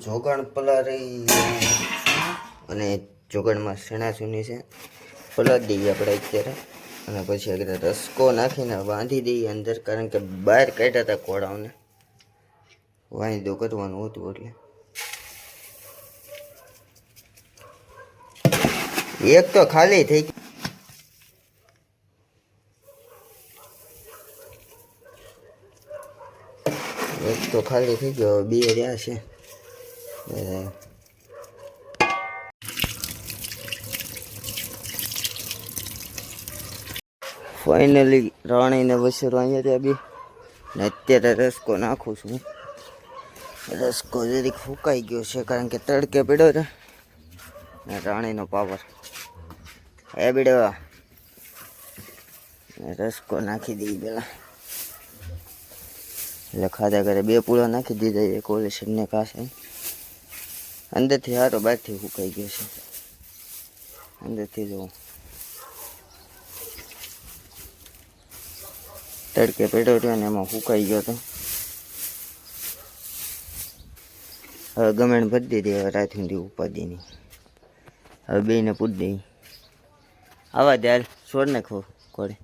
જોગણ પલારી અને જોગણમાં સણાસુની છે પલાળી દઈએ આપણે અત્યારે અને પછી આગળ રસકો નાખીને બાંધી દઈએ અંદર, કારણ કે બહાર કાઢ્યા હતા કોળાઓને વાંધો કરવાનું હતું એટલે એક તો ખાલી થઈ ગઈ. એક તો ખાલી થઈ ગયો, બે રહ્યા છે. ફાઇનલી રાણીને વસેરો અહીંયા ત્યાં બી ને અત્યારે રસકો નાખું છું. રસકો જરીક ફૂંકાઈ ગયો છે કારણ કે તડકે પડ્યો છે ને રાણીનો પાવર એ બીડવા રસકો નાખી દઈ પેલા. એટલે ખાધા કરે બે પૂળા નાખી દીધા, એક ઓલે શેડને કાશે અંદરથી હારો બહારથી ફૂંકાઈ ગયો છે. અંદરથી જોવું તડકે પડ્યો રહ્યો ને એમાં ફૂંકાઈ ગયો હતો. હવે ગમેણ ભરી દીધી, હવે રાત સુધી ઉપાધિની. હવે બેને પૂછ દઈ આવા દે છોડ નાખો કોડે.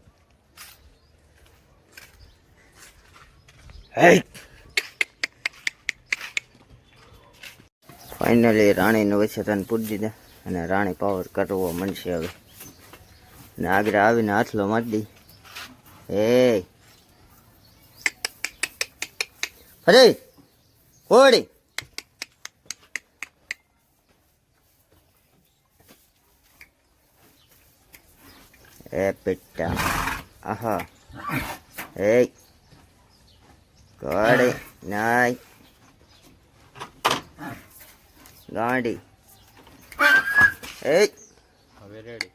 ફાઇનલી રાણીને વછેરાને પૂરી દીધા અને રાણી પાવર કરવો મળશે હવે. અને આગળ આવીને હાથલો મારી દઈ. એ અરે કોડી એ બેટા આહા એ કોડી નાય ગાડી એ હવે રેડી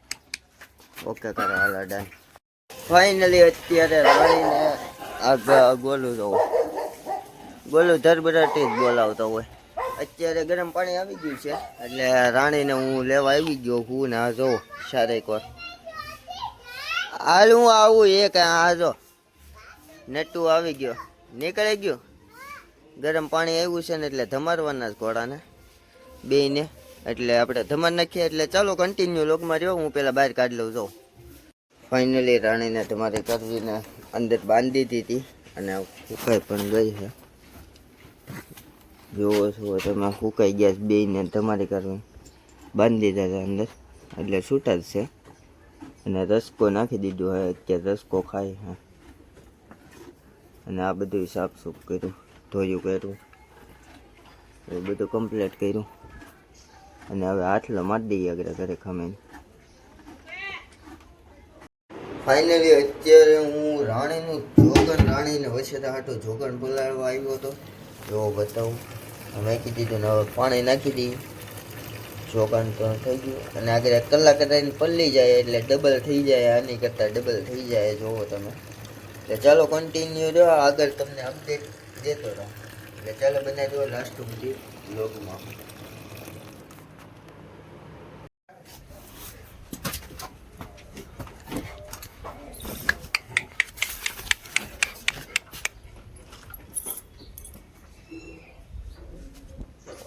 ઓકે કરો હાલો ડન. ફાઇનલી અત્યારે રાણીને આગળ ગોલું જવું ગોલું ધરબરાટી જ બોલાવતો હોય. અત્યારે ગરમ પાણી આવી ગયું છે એટલે રાણીને હું લેવા આવી ગયો હું ને આ જોઉં સારે એકવાર હાલ હું આવું એક આ જો નેટું આવી ગયો નીકળી ગયું. ગરમ પાણી આવ્યું છે ને એટલે ધમારવાના જ ઘોડાને બેયને, એટલે આપણે ધમાર નાખીએ. એટલે ચાલો કન્ટિન્યુ લોકમાં રહ્યો, હું પેલા બહાર કાઢી લઉં જાઉં. ફાઇનલી રાણીને તમારે કરવીને અંદર બાંધી દીધી અને ફૂંકાઈ પણ ગઈ છે. જોવો છો તમે ફૂંકાઈ ગયા બેયને તમારી કરવી બાંધી દીધા અંદર એટલે છૂટા જ છે. અને રસકો નાખી દીધો હોય અત્યારે રસકો ખાય છે. અને આ બધું સાફસૂફ કર્યું, ધોયું કર્યું, એ બધું કમ્પ્લીટ કર્યું. અને હવે હાથલો મારી દઈએ આગળ ઘરે ખમીને. ફાઇનલી અત્યારે હું રાણીને વછેરા હાટો જોગણ બોલાવવા આવ્યો હતો. એવો બતાવું નાખી દીધું ને હવે પાણી નાખી દઈએ. જોગણ તો થઈ ગયું અને આગળ કલાક રહીને પલ્લી જાય એટલે ડબલ થઈ જાય, આની કરતાં ડબલ થઈ જાય જોવો તમે. એટલે ચાલો કન્ટિન્યુ રહ્યો, આગળ તમને અપડેટ દેતો રહો. એટલે ચાલો બનાવી દો લાસ્ટ સુધી વ્લોગમાં.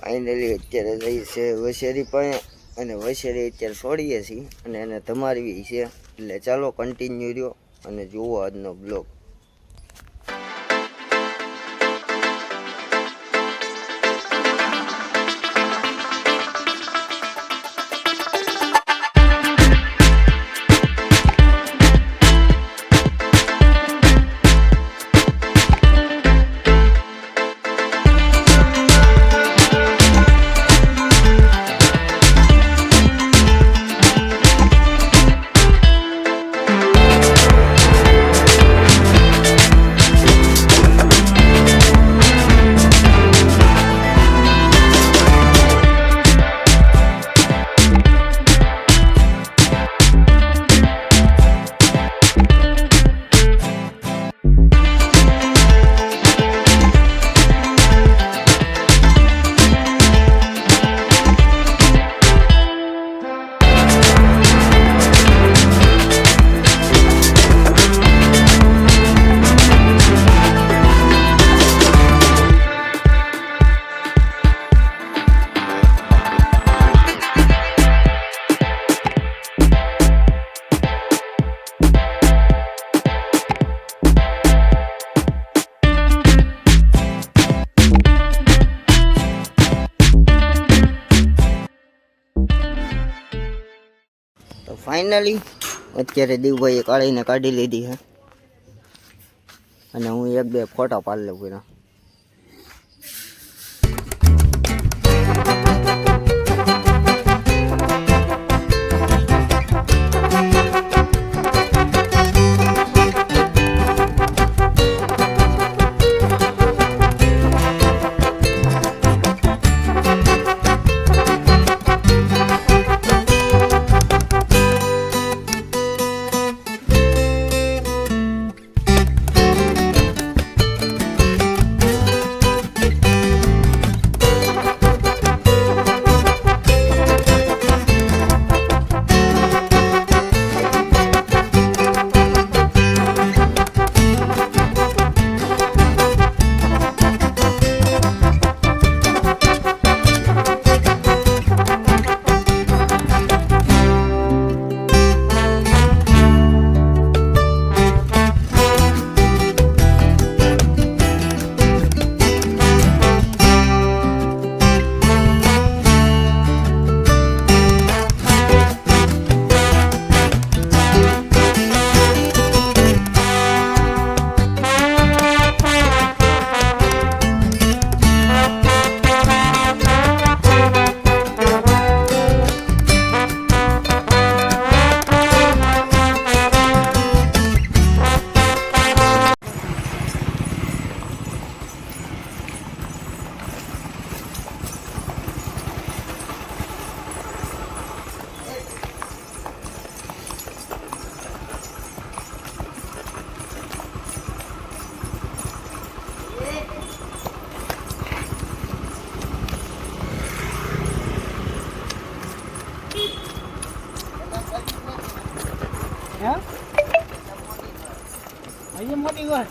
ફાઇનલી અત્યારે જઈ છે વસેરી પણ અને વસેરી અત્યારે છોડીએ છીએ અને એને તમારવી છે. એટલે ચાલો કન્ટિન્યુ રહ્યો અને જુઓ આજનો બ્લોગ. તો ફાઇનલી અત્યારે દીવભાઈએ કાઢીને કાઢી લીધી છે અને હું એક બે ફોટા પાડી લઉં પેલા. અહીંયા મોટી હોય